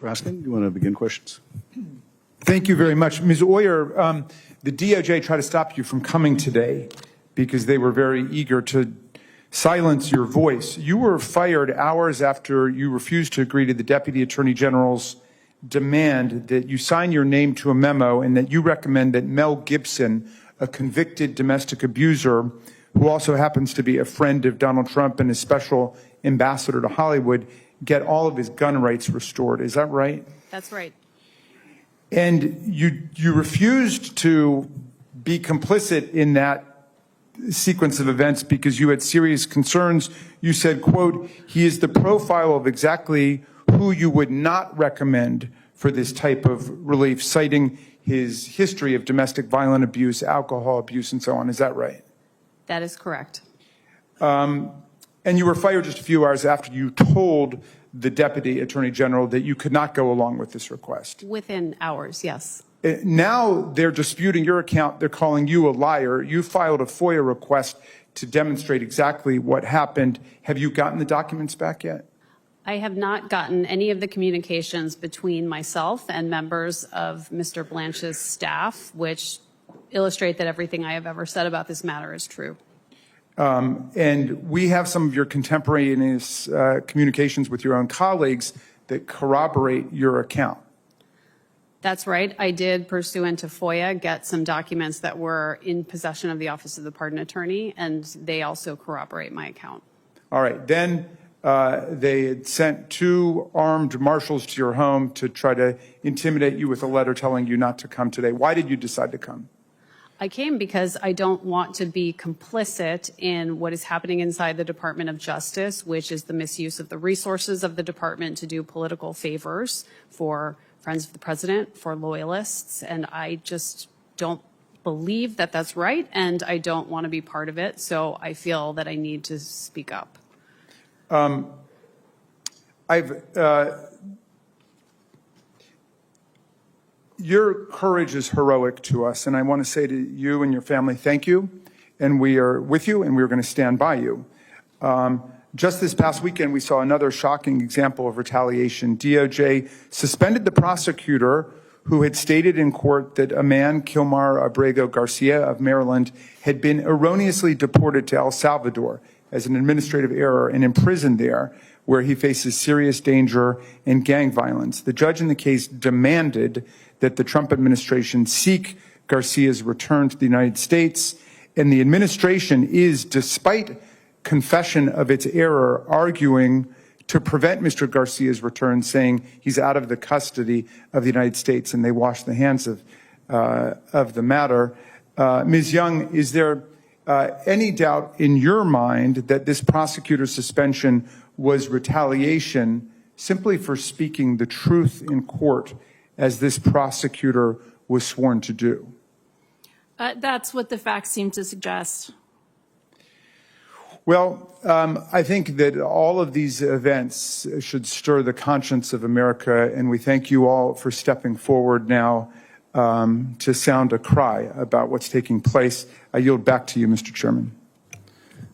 Mr. Raskin, do you want to begin questions? Thank you very much. Ms. Oyer, the DOJ tried to stop you from coming today because they were very eager to silence your voice. You were fired hours after you refused to agree to the Deputy Attorney General's demand that you sign your name to a memo and that you recommend that Mel Gibson, a convicted domestic abuser who also happens to be a friend of Donald Trump and his special ambassador to Hollywood, get all of his gun rights restored. Is that right? That's right. And you refused to be complicit in that sequence of events because you had serious concerns. You said, quote, he is the profile of exactly who you would not recommend for this type of relief, citing his history of domestic violent abuse, alcohol abuse, and so on. Is that right? That is correct. And you were fired just a few hours after you told the Deputy Attorney General that you could not go along with this request. Within hours, yes. Now they're disputing your account. They're calling you a liar. You filed a FOIA request to demonstrate exactly what happened. Have you gotten the documents back yet? I have not gotten any of the communications between myself and members of Mr. Blanche's staff, which illustrate that everything I have ever said about this matter is true. And we have some of your contemporaneous communications with your own colleagues that corroborate your account. That's right. I did, pursuant to FOIA, get some documents that were in possession of the Office of the Pardon Attorney, and they also corroborate my account. All right. Then they had sent 2 armed marshals to your home to try to intimidate you with a letter telling you not to come today. Why did you decide to come? I came because I don't want to be complicit in what is happening inside the Department of Justice, which is the misuse of the resources of the department to do political favors for friends of the president, for loyalists, and I just don't believe that that's right, and I don't want to be part of it, so I feel that I need to speak up. Your courage is heroic to us, and I want to say to you and your family, thank you, and we are with you, and we're going to stand by you. Just this past weekend, we saw another shocking example of retaliation. DOJ suspended the prosecutor who had stated in court that a man, Kilmar Abrego Garcia of Maryland, had been erroneously deported to El Salvador as an administrative error and imprisoned there, where he faces serious danger and gang violence. The judge in the case demanded that the Trump administration seek Garcia's return to the United States, and the administration is, despite confession of its error, arguing to prevent Mr. Garcia's return, saying he's out of the custody of the United States, and they wash the hands of the matter. Ms. Young, is there any doubt in your mind that this prosecutor's suspension was retaliation simply for speaking the truth in court, as this prosecutor was sworn to do? That's what the facts seem to suggest. Well, I think that all of these events should stir the conscience of America, and we thank you all for stepping forward now to sound a cry about what's taking place. I yield back to you, Mr. Chairman.